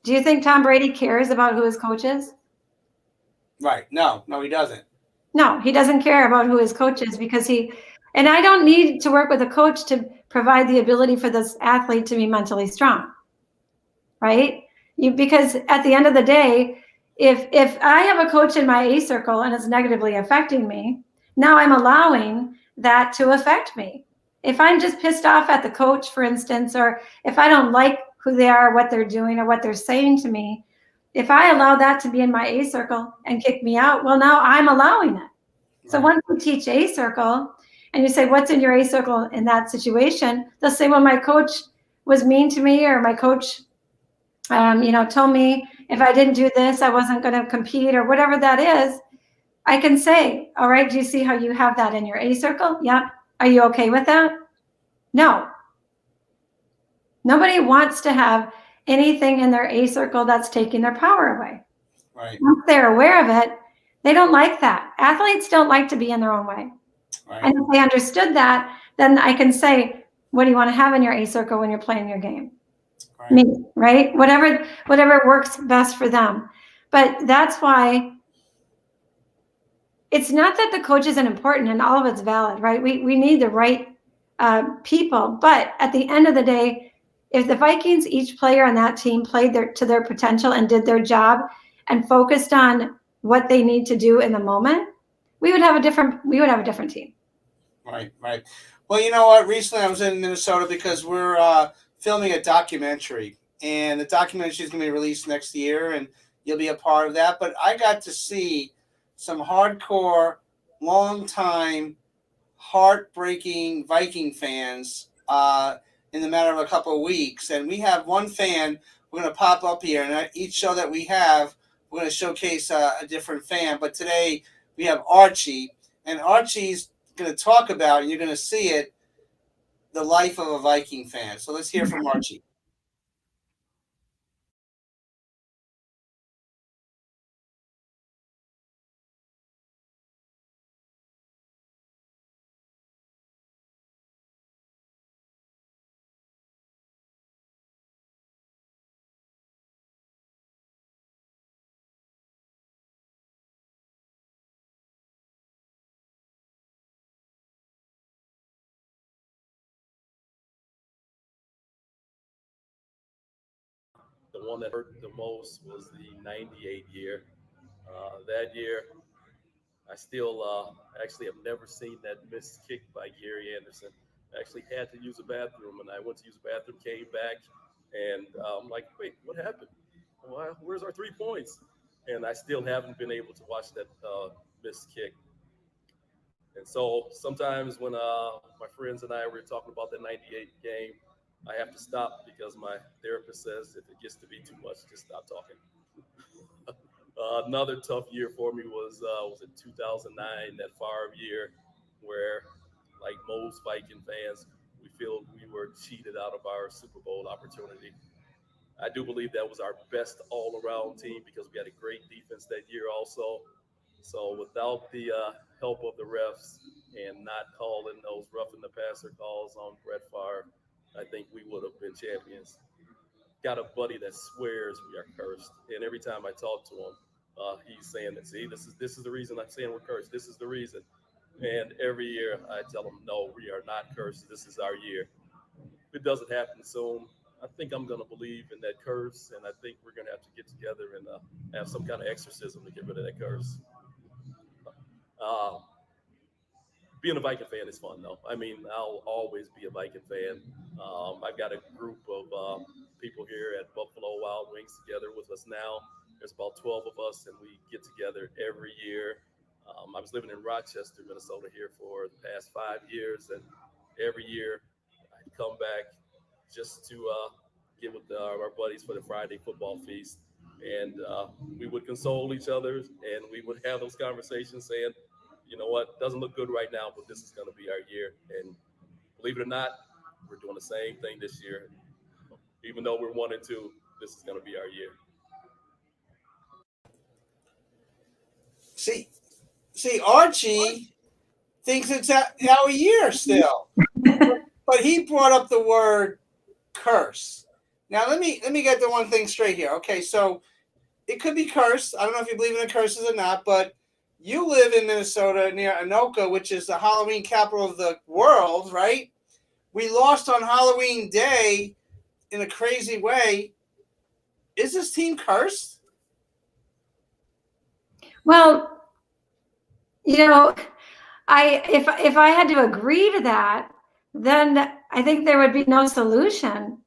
Do you think Tom Brady cares about who his coach is? Right. No, he doesn't. No, he doesn't care about who his coach is, because and I don't need to work with a coach to provide the ability for this athlete to be mentally strong, right? Because at the end of the day, if I have a coach in my A circle and it's negatively affecting me, now I'm allowing that to affect me. If I'm just pissed off at the coach, for instance, or if I don't like who they are, what they're doing, or what they're saying to me, if I allow that to be in my A circle and kick me out, well, now I'm allowing it. Right. So once you teach A circle and you say, what's in your A circle in that situation? They'll say, well, my coach was mean to me, or my coach, told me if I didn't do this, I wasn't going to compete, or whatever that is. I can say, all right, do you see how you have that in your A circle? Yep. Are you okay with that? No. Nobody wants to have anything in their A circle that's taking their power away. Right. Once they're aware of it, they don't like that. Athletes don't like to be in their own way. Right. And if they understood that, then I can say, what do you want to have in your A circle when you're playing your game? Right. Me, right? Whatever works best for them. But that's why it's not that the coach isn't important and all of it's valid, right? We need the right people. But at the end of the day, if the Vikings, each player on that team played to their potential and did their job and focused on what they need to do in the moment, we would have a different team. Right, right. Well, you know what? Recently I was in Minnesota because we're filming a documentary, and the documentary is going to be released next year, and you'll be a part of that. But I got to see some hardcore, long-time, heartbreaking Viking fans in the matter of a couple of weeks. And we have one fan we're going to pop up here, and each show that we have, we're going to showcase a different fan. But today we have Archie, and Archie's going to talk about, and you're going to see it, the life of a Viking fan. So let's hear from Archie. The one that hurt the most was the 98 year. That year, I still actually have never seen that missed kick by Gary Anderson. I actually had to use a bathroom, and I went to use the bathroom, came back, and I'm like, wait, what happened? Where's our 3 points? And I still haven't been able to watch that missed kick. And so sometimes when my friends and I were talking about the 98 game, I have to stop because my therapist says if it gets to be too much, just stop talking. Another tough year for me was in 2009, that Favre year, where, like most Viking fans, we feel we were cheated out of our Super Bowl opportunity. I do believe that was our best all-around team because we had a great defense that year also. So without the help of the refs and not calling those roughing the passer calls on Brett Favre, I think we would have been champions. Got a buddy that swears we are cursed, and every time I talk to him, he's saying that, see, this is the reason I'm saying we're cursed. This is the reason. And every year I tell him, no, we are not cursed. This is our year. If it doesn't happen soon, I think I'm going to believe in that curse, and I think we're going to have to get together and have some kind of exorcism to get rid of that curse. Being a Viking fan is fun, though. I mean, I'll always be a Viking fan. I've got a group of people here at Buffalo Wild Wings together with us now. There's about 12 of us, and we get together every year. I was living in Rochester, Minnesota here for the past 5 years, and every year I'd come back just to get with our buddies for the Friday football feast. And we would console each other, and we would have those conversations saying, you know what, doesn't look good right now, but this is going to be our year. And believe it or not, we're doing the same thing this year. Even though we're 1-2, this is going to be our year. See, Archie thinks it's our year still, but he brought up the word curse. Now, let me get the one thing straight here. Okay, so it could be cursed. I don't know if you believe in curses or not, but you live in Minnesota near Anoka, which is the Halloween capital of the world, right? We lost on Halloween Day in a crazy way. Is this team cursed? Well, you know, if I had to agree to that, then I think there would be no solution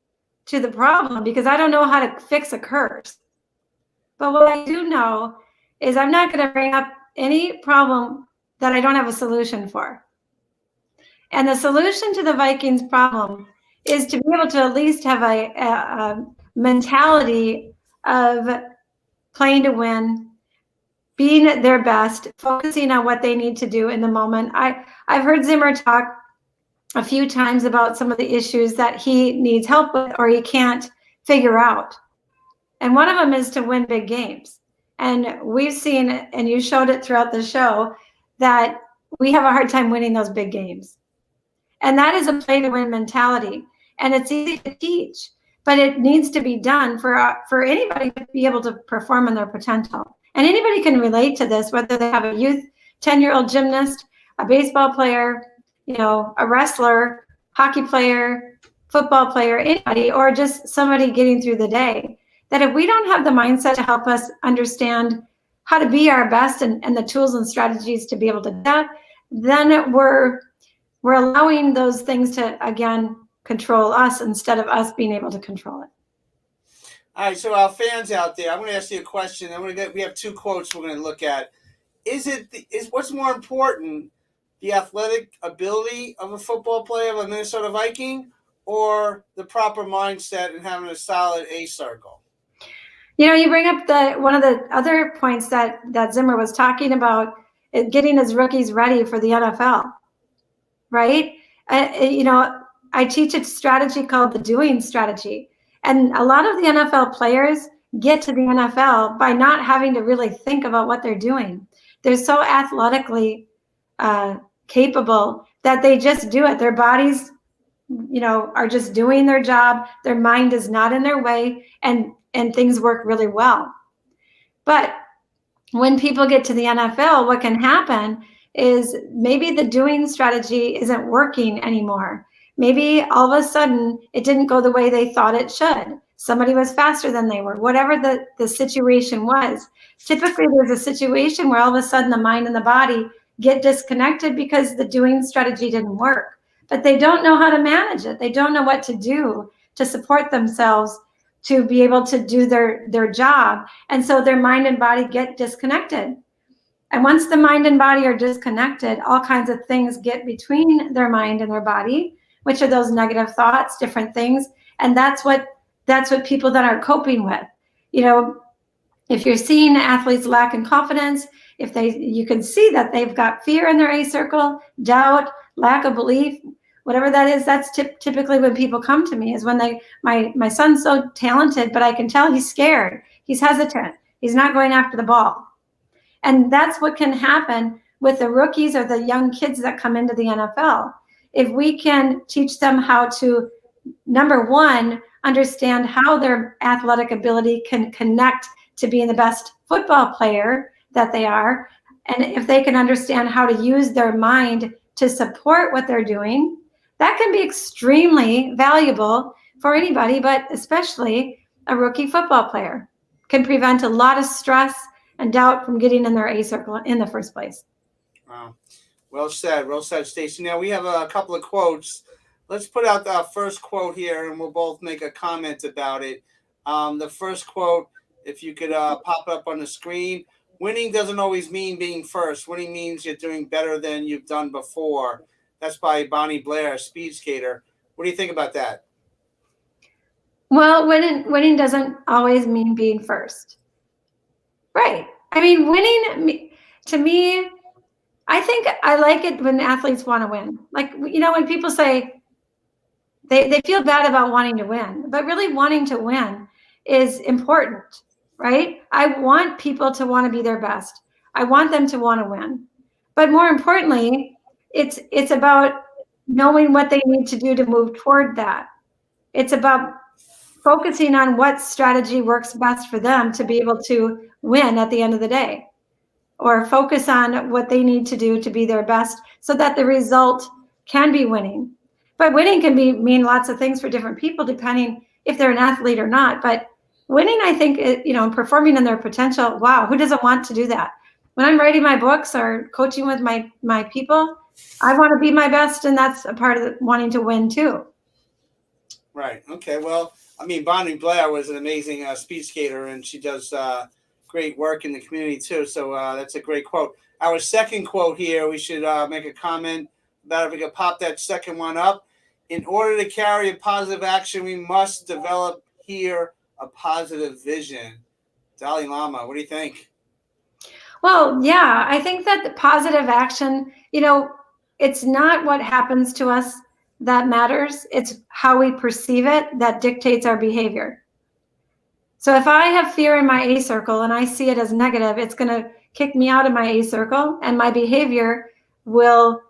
to the problem because I don't know how to fix a curse. But what I do know is I'm not going to bring up any problem that I don't have a solution for. And the solution to the Vikings problem is to be able to at least have a mentality of playing to win, being their best, focusing on what they need to do in the moment. I've heard Zimmer talk a few times about some of the issues that he needs help with or he can't figure out. And one of them is to win big games. And we've seen, and you showed it throughout the show, that we have a hard time winning those big games. And that is a play to win mentality. And it's easy to teach, but it needs to be done for anybody to be able to perform on their potential. And anybody can relate to this, whether they have a youth 10-year-old gymnast, a baseball player, a wrestler, hockey player, football player, anybody, or just somebody getting through the day. That if we don't have the mindset to help us understand how to be our best and the tools and strategies to be able to do that, then we're allowing those things to, again, control us instead of us being able to control it. All right, so our fans out there, I'm going to ask you a question. We have two quotes we're going to look at. Is what's more important, the athletic ability of a football player, of a Minnesota Viking, or the proper mindset and having a solid A circle? You bring up one of the other points that Zimmer was talking about, getting his rookies ready for the NFL, right? I teach a strategy called the doing strategy. And a lot of the NFL players get to the NFL by not having to really think about what they're doing. They're so athletically capable that they just do it. Their bodies, are just doing their job. Their mind is not in their way, and things work really well. But when people get to the NFL, what can happen is maybe the doing strategy isn't working anymore. Maybe all of a sudden it didn't go the way they thought it should. Somebody was faster than they were, whatever the situation was. Typically there's a situation where all of a sudden the mind and the body get disconnected because the doing strategy didn't work, but they don't know how to manage it. They don't know what to do to support themselves to be able to do their job. And so their mind and body get disconnected. And once the mind and body are disconnected, all kinds of things get between their mind and their body, which are those negative thoughts, different things. And that's what people then are coping with. If you're seeing athletes lack in confidence, you can see that they've got fear in their A circle, doubt, lack of belief, whatever that is. That's typically when people come to me, is when my son's so talented, but I can tell he's scared. He's hesitant. He's not going after the ball. And that's what can happen with the rookies or the young kids that come into the NFL. If we can teach them how to, number one, understand how their athletic ability can connect to being the best football player that they are, and if they can understand how to use their mind to support what they're doing, that can be extremely valuable for anybody, but especially a rookie football player. Can prevent a lot of stress and doubt from getting in their A circle in the first place. Wow. Well said, Stacey. Now we have a couple of quotes. Let's put out the first quote here, and we'll both make a comment about it. The first quote, if you could pop it up on the screen. Winning doesn't always mean being first. Winning means you're doing better than you've done before. That's by Bonnie Blair, speed skater. What do you think about that? Well, winning doesn't always mean being first. Right. I mean, winning, to me, I think I like it when athletes want to win. Like, when people say they feel bad about wanting to win, but really wanting to win is important, right? I want people to want to be their best. I want them to want to win. But more importantly, it's about knowing what they need to do to move toward that. It's about focusing on what strategy works best for them to be able to win at the end of the day, or focus on what they need to do to be their best so that the result can be winning. But winning can mean lots of things for different people, depending if they're an athlete or not. But winning, I think, performing in their potential, wow, who doesn't want to do that? When I'm writing my books or coaching with my people, I want to be my best, and that's a part of wanting to win too. Right. Okay. Well, I mean, Bonnie Blair was an amazing speed skater, and she does great work in the community too. So that's a great quote. Our second quote here, we should make a comment about if we could pop that second one up. In order to carry a positive action, we must develop here a positive vision. Dalai Lama, what do you think? Well, yeah, I think that the positive action, it's not what happens to us that matters. It's how we perceive it that dictates our behavior. So if I have fear in my A circle and I see it as negative, it's going to kick me out of my A circle and my behavior will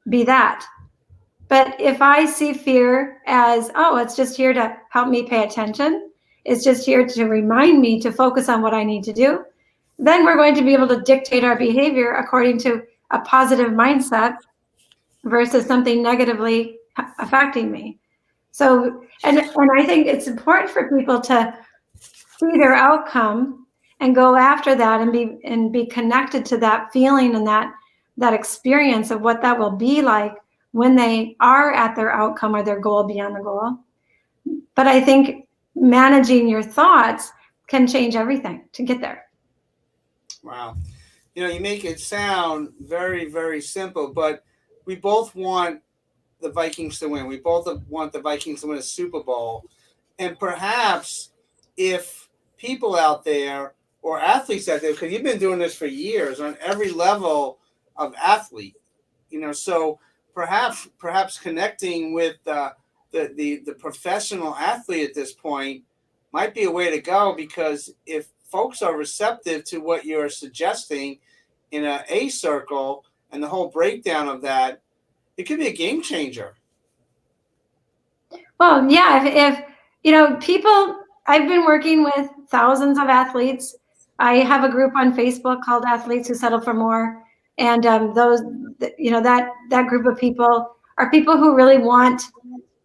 be that. But if I see fear as, oh, it's just here to help me pay attention, it's just here to remind me to focus on what I need to do, then we're going to be able to dictate our behavior according to a positive mindset versus something negatively affecting me. So, and I think it's important for people to see their outcome and go after that and be connected to that feeling and that experience of what that will be like when they are at their outcome or their goal beyond the goal. But I think managing your thoughts can change everything to get there. Wow. You make it sound very, very simple, but we both want the Vikings to win. We both want the Vikings to win a Super Bowl. And perhaps if people out there or athletes out there, because you've been doing this for years on every level of athlete, so perhaps connecting with the professional athlete at this point might be a way to go, because if folks are receptive to what you're suggesting in an A circle and the whole breakdown of that, it could be a game changer. Well, yeah, if people, I've been working with thousands of athletes. I have a group on Facebook called Athletes Who Settle for More. And that group of people are people who really want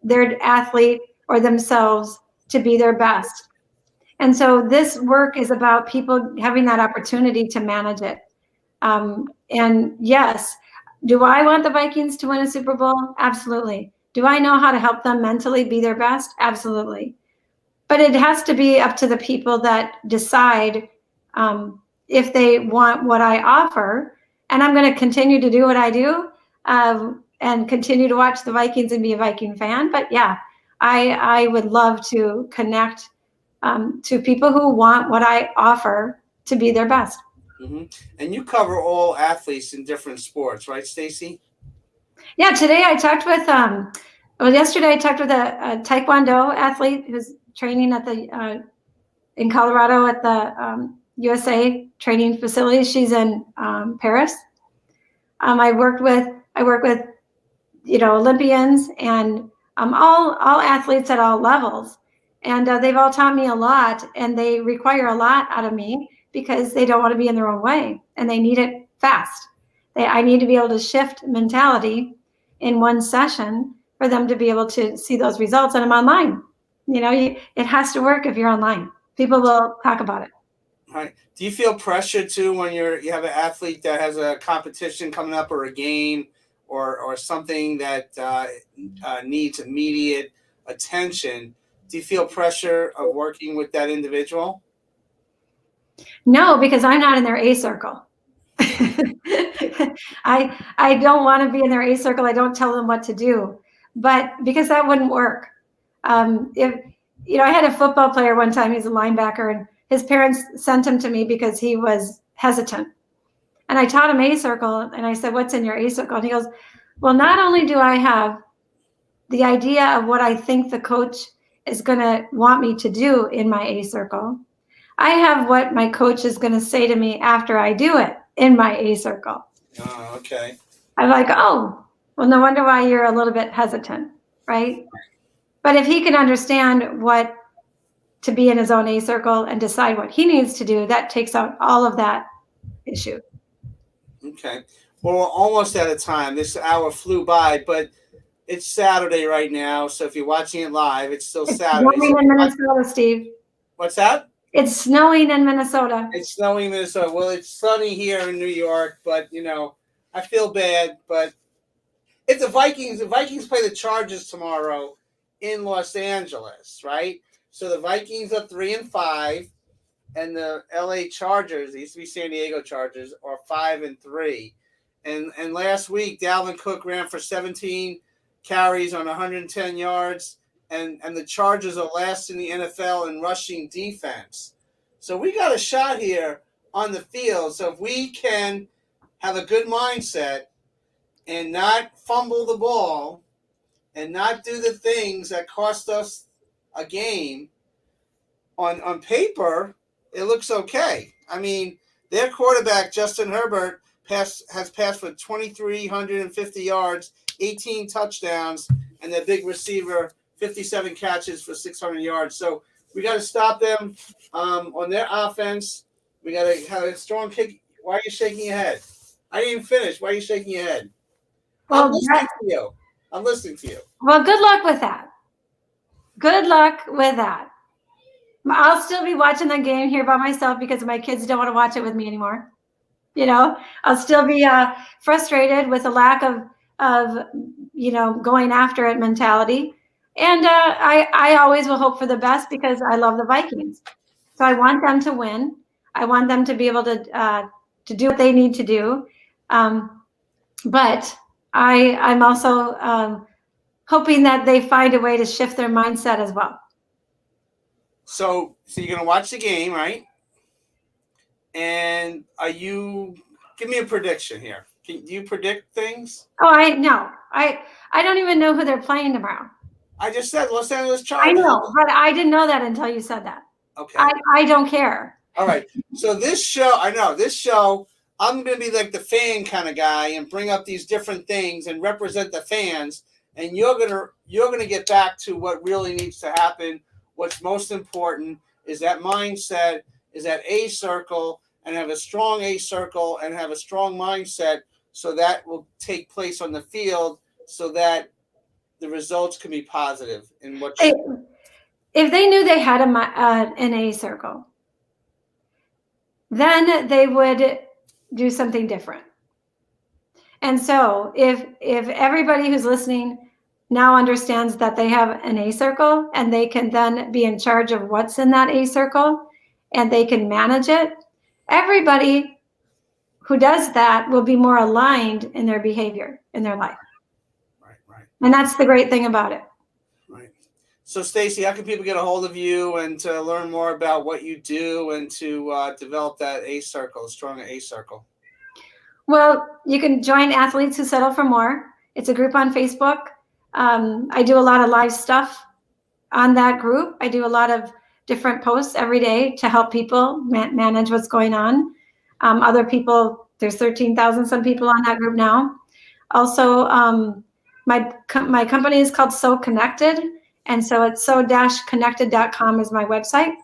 their athlete or themselves to be their best. And so this work is about people having that opportunity to manage it. And yes, do I want the Vikings to win a Super Bowl? Absolutely. Do I know how to help them mentally be their best? Absolutely. But it has to be up to the people that decide if they want what I offer. And I'm going to continue to do what I do and continue to watch the Vikings and be a Viking fan. But yeah, I would love to connect to people who want what I offer to be their best. Mm-hmm. And you cover all athletes in different sports, right, Stacy? Yeah, today I talked with, yesterday I talked with a Taekwondo athlete who's training at in Colorado at the USA training facility. She's in Paris. I work with Olympians and all athletes at all levels, and they've all taught me a lot, and they require a lot out of me because they don't want to be in their own way and they need it fast. I need to be able to shift mentality in one session for them to be able to see those results. And I'm online. It has to work if you're online. People will talk about it. Right. Do you feel pressure too when you have an athlete that has a competition coming up or a game or something that needs immediate attention? Do you feel pressure of working with that individual? No, because I'm not in their A circle. I don't want to be in their A circle. I don't tell them what to do, but because that wouldn't work. I had a football player one time, he's a linebacker, and his parents sent him to me because he was hesitant. And I taught him A circle, and I said, what's in your A circle? And he goes, well, not only do I have the idea of what I think the coach is going to want me to do in my A circle, I have what my coach is going to say to me after I do it in my A circle. Oh, okay. I'm like, oh, well, no wonder why you're a little bit hesitant, right? But if he can understand what to be in his own A circle and decide what he needs to do, that takes out all of that issue. Okay. Well, we're almost out of time. This hour flew by, but it's Saturday right now. So if you're watching it live, it's still Saturday. Snowing in Minnesota, Steve. What's that? It's snowing in Minnesota. It's snowing in Minnesota. Well, it's sunny here in New York, but I feel bad. But if the Vikings play the Chargers tomorrow in Los Angeles, right? So the Vikings are 3-5, and the LA Chargers, they used to be San Diego Chargers, are 5-3. And last week, Dalvin Cook ran for 17 carries on 110 yards, and the Chargers are last in the NFL in rushing defense. So we got a shot here on the field. So if we can have a good mindset and not fumble the ball and not do the things that cost us a game, on paper, it looks okay. I mean, their quarterback, Justin Herbert, has passed for 2,350 yards, 18 touchdowns, and their big receiver, 57 catches for 600 yards. So we got to stop them on their offense. We got to have a strong kick. Why are you shaking your head? I didn't even finish. Why are you shaking your head? Well, I'm listening to you. I'm listening to you. Well, good luck with that. Good luck with that. I'll still be watching the game here by myself because my kids don't want to watch it with me anymore. You know, I'll still be frustrated with the lack of going after it mentality. And I always will hope for the best because I love the Vikings. So I want them to win. I want them to be able to do what they need to do. But I'm also hoping that they find a way to shift their mindset as well. So you're going to watch the game, right? And give me a prediction here. Do you predict things? Oh, I don't even know who they're playing tomorrow. I just said Los Angeles Chargers. I know, but I didn't know that until you said that. Okay. I don't care. All right. So this show, I'm going to be like the fan kind of guy and bring up these different things and represent the fans. And you're going to get back to what really needs to happen. What's most important is that mindset, is that A circle, and have a strong A circle and have a strong mindset so that will take place on the field so that the results can be positive. In what if they knew they had an A circle, then they would do something different. And so if everybody who's listening now understands that they have an A circle and they can then be in charge of what's in that A circle and they can manage it, everybody who does that will be more aligned in their behavior in their life. Right. And that's the great thing about it. Right. So Stacy, how can people get a hold of you and to learn more about what you do and to develop that A circle, a strong A circle? Well, you can join Athletes Who Settle for More. It's a group on Facebook. I do a lot of live stuff on that group. I do a lot of different posts every day to help people manage what's going on. Other people, there's 13,000 some people on that group now. Also, my company is called So Connected, and so it's so-connected.com is my website.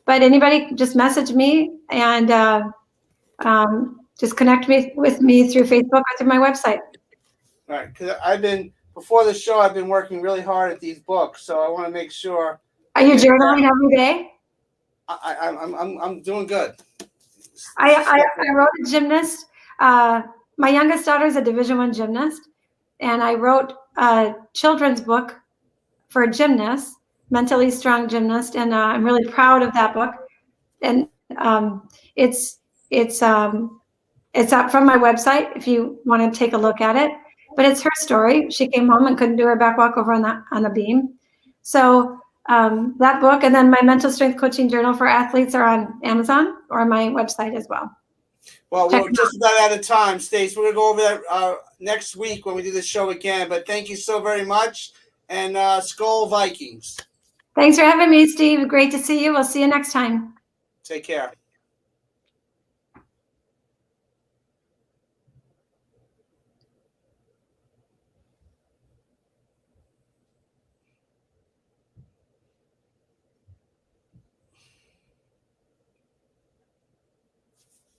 But anybody just message me and just connect with me through Facebook or through my website. All right, because before the show, I've been working really hard at these books, so I want to make sure. Are you journaling every day? I'm doing good. I wrote a gymnast. My youngest daughter is a Division I gymnast, and I wrote a children's book for a gymnast, mentally strong gymnast, and I'm really proud of that book. And it's up from my website if you want to take a look at it. But it's her story. She came home and couldn't do her back walk over on the beam. So that book and then my mental strength coaching journal for athletes are on Amazon or my website as well. Well, we're just about out of time, Stace. We're going to go over that next week when we do the show again. But thank you so very much. And Skol Vikings. Thanks for having me, Steve. Great to see you. We'll see you next time. Take care.